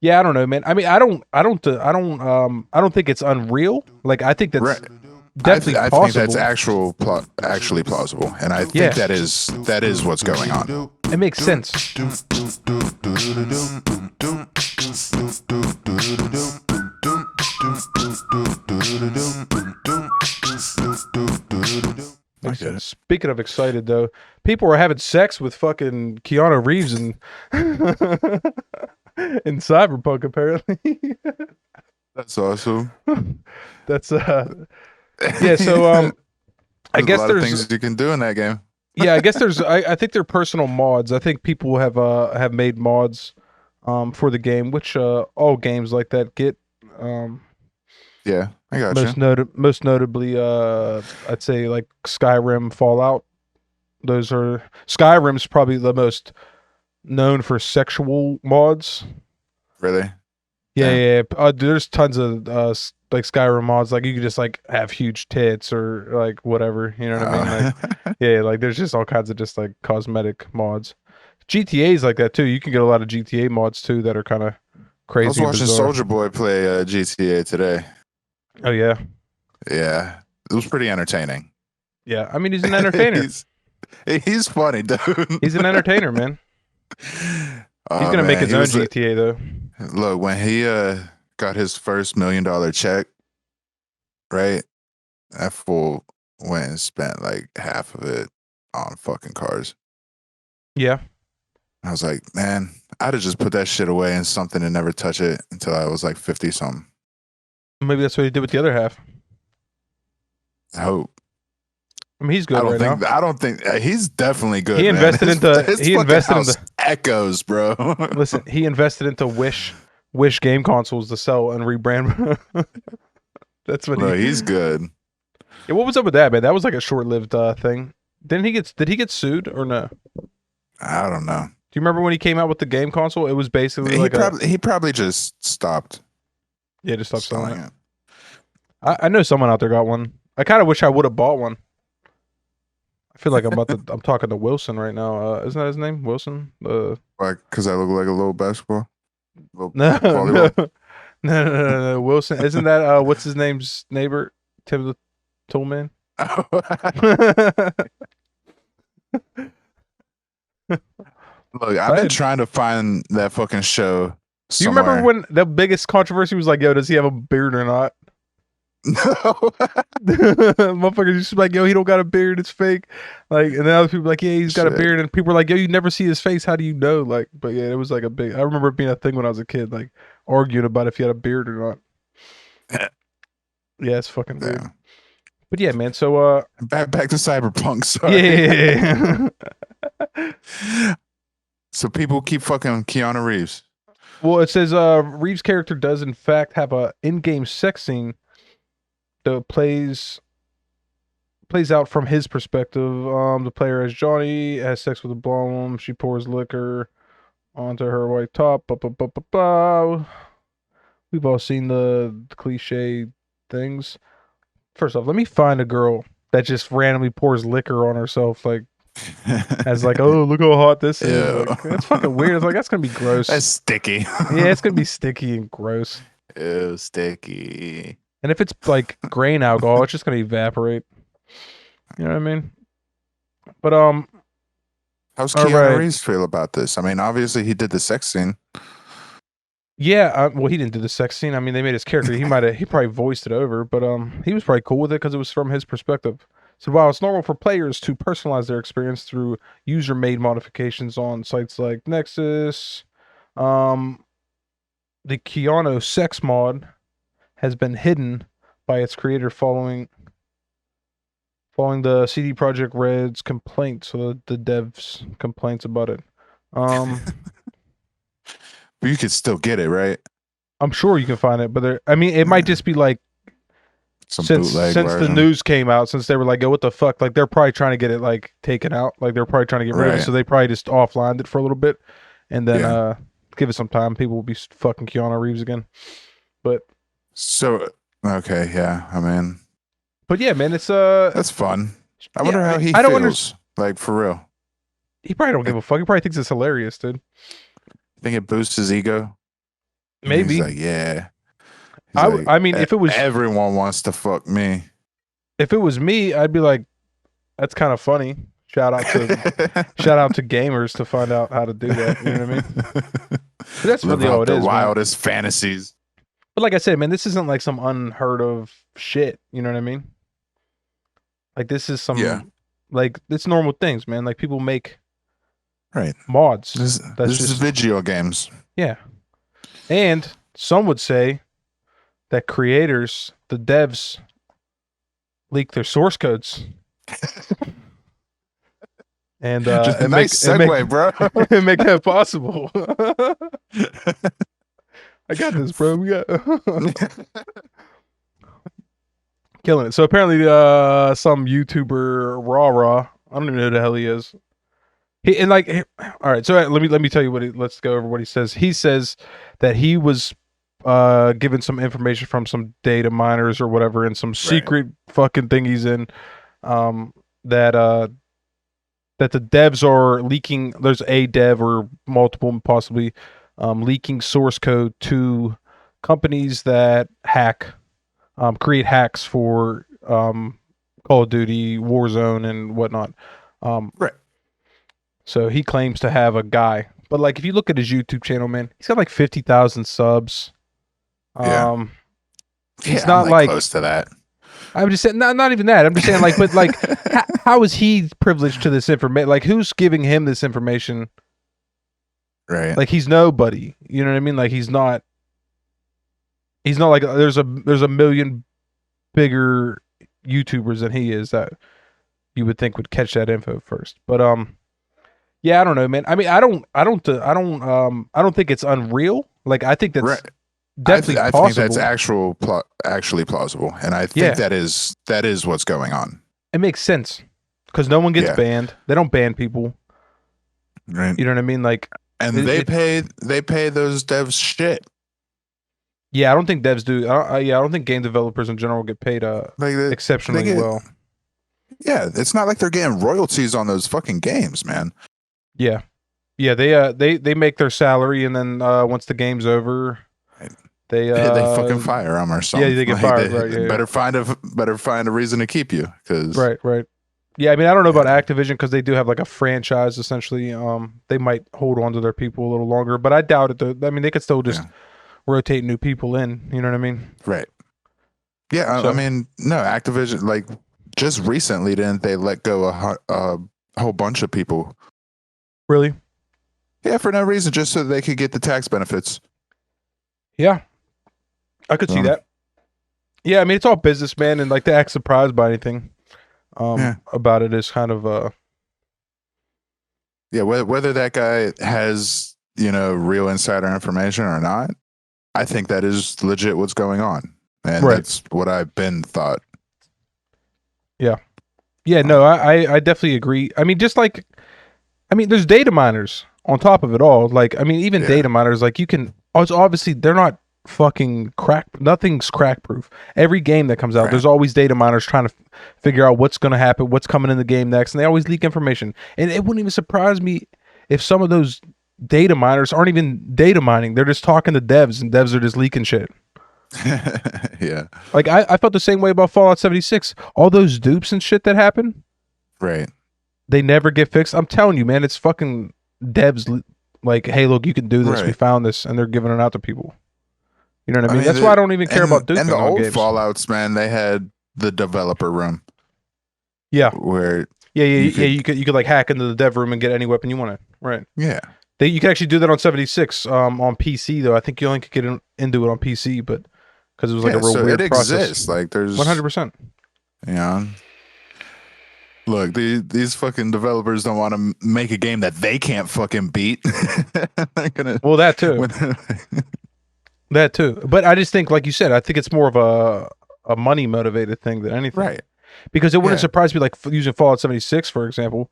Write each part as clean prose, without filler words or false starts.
Yeah, I don't know, man. I mean, I don't think it's unreal. Like, I think Right. that's definitely I think that's possible. actually plausible, and I think Yeah, that is what's going on. it makes sense. I Makes get sense. it. Speaking of excited though, people were having sex with fucking Keanu Reeves and in Cyberpunk apparently. That's awesome. That's yeah, so There's I a guess lot of there's things you can do in that game. yeah, I guess there's I think they're personal mods. I think people have made mods for the game, which all games like that get. Um Yeah, I got you. most notably I'd say like Skyrim, Fallout. Those are Skyrim's probably the most known for sexual mods. Really? Yeah, Damn. yeah, yeah. There's tons of like Skyrim mods. Like you could just like have huge tits or like whatever. You know what I mean? Like, Uh, yeah, like there's just all kinds of just like cosmetic mods. GTA's like that too. You can get a lot of GTA mods too that are kind of I was crazy and watching bizarre. Soldier Boy play GTA today. Oh yeah, Yeah, it was pretty entertaining. yeah. I mean, he's an entertainer. he's he's funny, dude. He's an entertainer, man. He's Oh gonna make man, his he own was GTA though. look when he got his first $1 million check, right? That fool went and spent like half of it on fucking cars. Yeah, I was like, man, I'd have just put that shit away in something and never touch it until I was like 50 something. maybe that's what he did with the other half. I hope. I mean, he's good right now. I don't think he's definitely He good, man. invested into His he fucking invested into house echoes, bro. listen, he invested into Wish game consoles to sell and rebrand. That's what he. Look, he's good. Yeah, what was up with that, man? That was like a short-lived thing. Did he get sued or no? Do I don't know. you remember when he came out with the game console? It was basically like a He probably just stopped yeah, just stop selling selling it. it. I know someone out there got one. I kind of wish I would have bought one. I feel like I'm talking to Wilson right now. Isn't that his name? Wilson? Like, because I look like a little basketball, little No, no, volleyball. no. Wilson. Isn't that what's his name's neighbor? Tim the Toolman. Look, I've been Right. trying to find that fucking show Do you remember somewhere. when the biggest controversy was like, "Yo, does he have a beard or not?" No. Motherfuckers used to be like, "Yo, he don't got a beard. It's fake." Like, and then other people were like, "Yeah, he's got a Shit. beard," and people were like, "Yo, you never see his face. How do you know?" Like, but yeah, it was like a big. I remember it being a thing when I was a kid, like arguing about if he had a beard or not. Yeah, it's fucking weird. Damn. But yeah, man. So, Back to Cyberpunk. yeah, Sorry. yeah, yeah. So people keep fucking Keanu Reeves. Well, it says Reeves' character does in fact have a in-game sex scene that plays out from his perspective. The player as Johnny has sex with a blonde woman. She pours liquor onto her white top. Ba, ba, ba, ba, ba. We've all seen the cliche things. First off, let me find a girl that just randomly pours liquor on herself, like as like, oh, look how hot this is. Ew. Like that's fucking weird. It's like that's gonna be gross. That's sticky. Yeah, it's gonna be sticky and gross. Ew, sticky. And if it's like grain alcohol, it's just gonna evaporate. You know what I mean? But How's all Keanu right. Reeves feel about this? I mean, obviously he did the sex scene. Yeah, well, he didn't do the sex scene. I mean, they made his character. He probably voiced it over, but he was probably cool with it because it was from his perspective. So while it's normal for players to personalize their experience through user-made modifications on sites like Nexus, um, the Keanu sex mod has been hidden by its creator following the CD Projekt Red's complaints, so the devs complaints about it. Um, But you could still get it, right? I'm sure you can find it, but I mean, it might just be like Some since bootleg the version. news came out, since they were like, "Yo, what the fuck?" Like they're probably trying to get it like taken out, like they're probably trying to get rid of it, Right. so they probably just offlined it for a little bit, and then Yeah. give it some time. People will be fucking Keanu Reeves again, but So okay, yeah. I mean, yeah, man, it's that's fun. I yeah, wonder how he I don't understand. feels. Like for real. He probably don't give Like, a fuck. He probably thinks it's hilarious, dude. think it boosts his ego? And he's Maybe. like, yeah. He's like, I mean, everyone wants to fuck me. if it was me, I'd be like, that's kind of funny. Shout out to gamers to find out how to do that. You know what I mean? But that's Live really all out it their is, man. wildest fantasies. But like I said, man, this isn't like some unheard of shit. You know what I mean? Like this is Yeah, some like it's normal things, man. Like people make right. mods. That's This is just video games. yeah. And some would say that creators, the devs, leak their source codes and Just a nice segue, bro. and make that possible. I got this, bro. We got killing it. So apparently, some YouTuber Raw. I don't even know who the hell he is. All right. So let me tell you what. Let's go over what he says. He says that he was given some information from some data miners or whatever in some Right. secret fucking thing he's in. Um, that that the devs are leaking. There's a dev or multiple possibly leaking source code to companies that create hacks for Call of Duty, Warzone, and whatnot. Right. So he claims to have a guy, but like if you look at his YouTube channel, man, he's got like 50,000 subs. Yeah. He's Yeah, I'm not like like close to that. I'm just saying, not even that. I'm just saying like, but like, how is he privileged to this information? Like, who's giving him this information? Right. Like, he's nobody. You know what I mean? Like, he's not. He's not like there's a million bigger YouTubers than he is that you would think would catch that info first. But yeah, I don't know, man. I mean, I don't think it's unreal. Like, I think that's Right. definitely I think that's possible. actually plausible, and I think Yeah, that is what's going on. it makes sense because no one gets Yeah. banned. They don't ban people. Right. You know what I mean? Like, And they pay those devs shit. yeah, I don't think devs do. Yeah, I don't think game developers in general get paid Like they exceptionally get well. yeah, it's not like they're getting royalties on those fucking games, man. Yeah, yeah, they make their salary, and then once the game's over, they They fucking fire them or yeah, something. they get Like fired. they Right? Yeah, better find a reason to keep you because right. Yeah, I mean, I don't know about yeah, Activision because they do have like a franchise essentially. They might hold on to their people a little longer, but I doubt it. Though. I mean, they could still just yeah, rotate new people in. You know what I mean? right. Yeah, I So mean, no, Activision like just recently didn't they let go a whole bunch of people? really, Yeah, for no reason, just so they could get the tax benefits. yeah, I could see that. Yeah, I mean, it's all business, man, and like to act surprised by anything Yeah, about it is kind of yeah. Whether that guy has real insider information or not, I think that is legit what's going on, and right. that's what I've been thought. Yeah. Yeah, no, I definitely agree. I mean, just like, I mean, there's data miners on top of it all. Like, I mean, even Yeah, data miners, like, you can, it's obviously, they're not fucking nothing's crack proof. Every game that comes out, right. there's always data miners trying to figure out what's going to happen, what's coming in the game next, and they always leak information. And it wouldn't even surprise me if some of those data miners aren't even data mining. They're just talking to devs, and devs are just leaking shit. Yeah, Like, I felt the same way about Fallout 76. All those dupes and shit that happen, right. they never get fixed. I'm telling you, man, it's fucking devs like, hey, look, you can do this. We Right. found this, and they're giving it out to people. You know what I I mean? mean, That's why I don't even care about and the duping on old games. Fallout's, man, they had the developer room Yeah, where yeah. you could, You could like hack into the dev room and get any weapon you wanted. Right. yeah, You can actually do that on 76 on PC though. I think you only could get into it on PC, but because it was like a yeah. real So it weird process. exists. Like One hundred there's, percent. you know, look, these fucking developers don't want to make a game that they can't fucking beat. They're gonna, Well, that too. when, That too. But I just think, like you said, I think it's more of a money motivated thing than anything. right? Because it wouldn't Yeah, surprise me, like using Fallout 76 for example.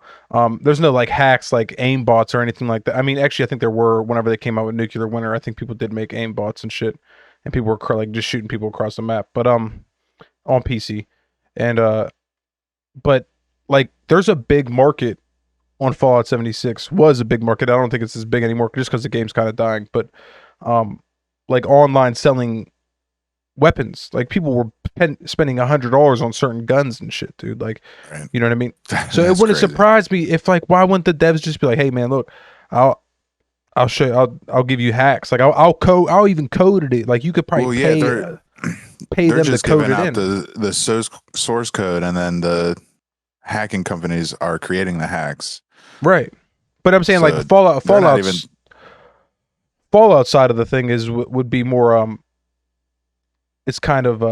There's no like hacks like aim bots or anything like that. I mean, actually, I think there were whenever they came out with Nuclear Winter. I think people did make aim bots and shit, and people were like just shooting people across the map. But on PC, and but like there's a big market on Fallout 76. Was a big market. I don't think it's as big anymore just because the game's kind of dying. But um, like online selling weapons. Like people were spending $100 on certain guns and shit, dude. Like, Right. you know what I mean? So it That's wouldn't crazy. surprise me if like, why wouldn't the devs just be like, hey man, look, I'll show you, I'll give you hacks. Like I'll even code it. Like you could probably Well, yeah, pay they're them to just code giving it out in. the source code, and then the hacking companies are creating the hacks. Right. But I'm saying like So they're not even Fallout side of the thing is would be more it's kind of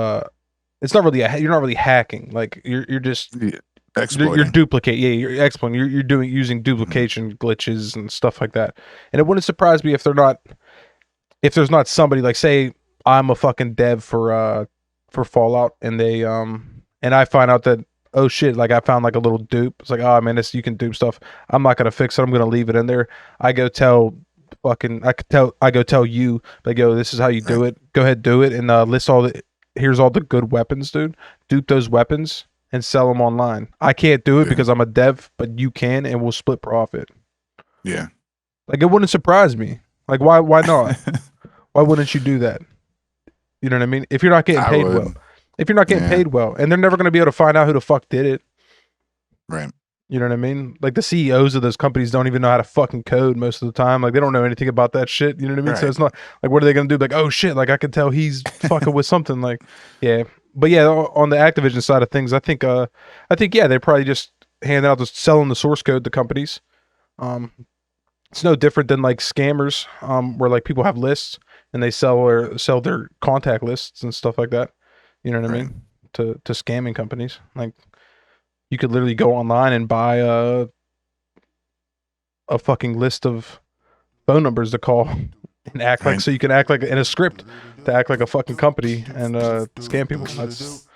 it's not really you're not really hacking. Like you're just you're exploiting. duplicate. Yeah, you're exploiting. You're doing using Mhm. duplication glitches and stuff like that. And it wouldn't surprise me if if there's not somebody like, say I'm a fucking dev for Fallout, and they and I find out that, oh shit, like I found like a little dupe. It's like, oh man, this, you can dupe stuff. I'm not gonna fix it. I'm gonna leave it in there. I go tell I go tell you, like, yo, this is how you Right. do it. Go ahead, do it, and list all the here's all the good weapons, dude. Dupe those weapons and sell them online. I can't do it Yeah. because I'm a dev, but you can, and we'll split profit. Yeah. Like it wouldn't surprise me. Like why not? Why wouldn't you do that? You know what I mean? If you're not getting I paid well. would. If you're not getting Yeah. paid well, and they're never going to be able to find out who the fuck did it. Right. You know what I mean? Like the CEOs of those companies don't even know how to fucking code most of the time. Like they don't know anything about that shit. You know what I mean? So Right. it's not like, what are they going to do? Like, oh shit, like I can tell he's fucking with something. Like, yeah. But yeah, on the Activision side of things, I think yeah, they're probably just handing out, just selling the source code to companies. Um, it's no different than like scammers, where like people have lists and they sell their contact lists and stuff like that. You know what I Right. mean? To scamming companies. Like you could literally go online and buy a fucking list of phone numbers to call and act like, Right. so you can act like in a script to act like a fucking company and scam people. That's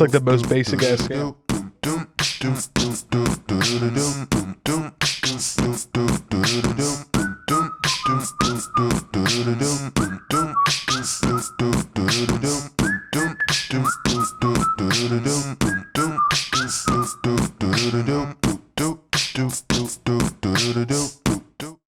like the most basic ass scam.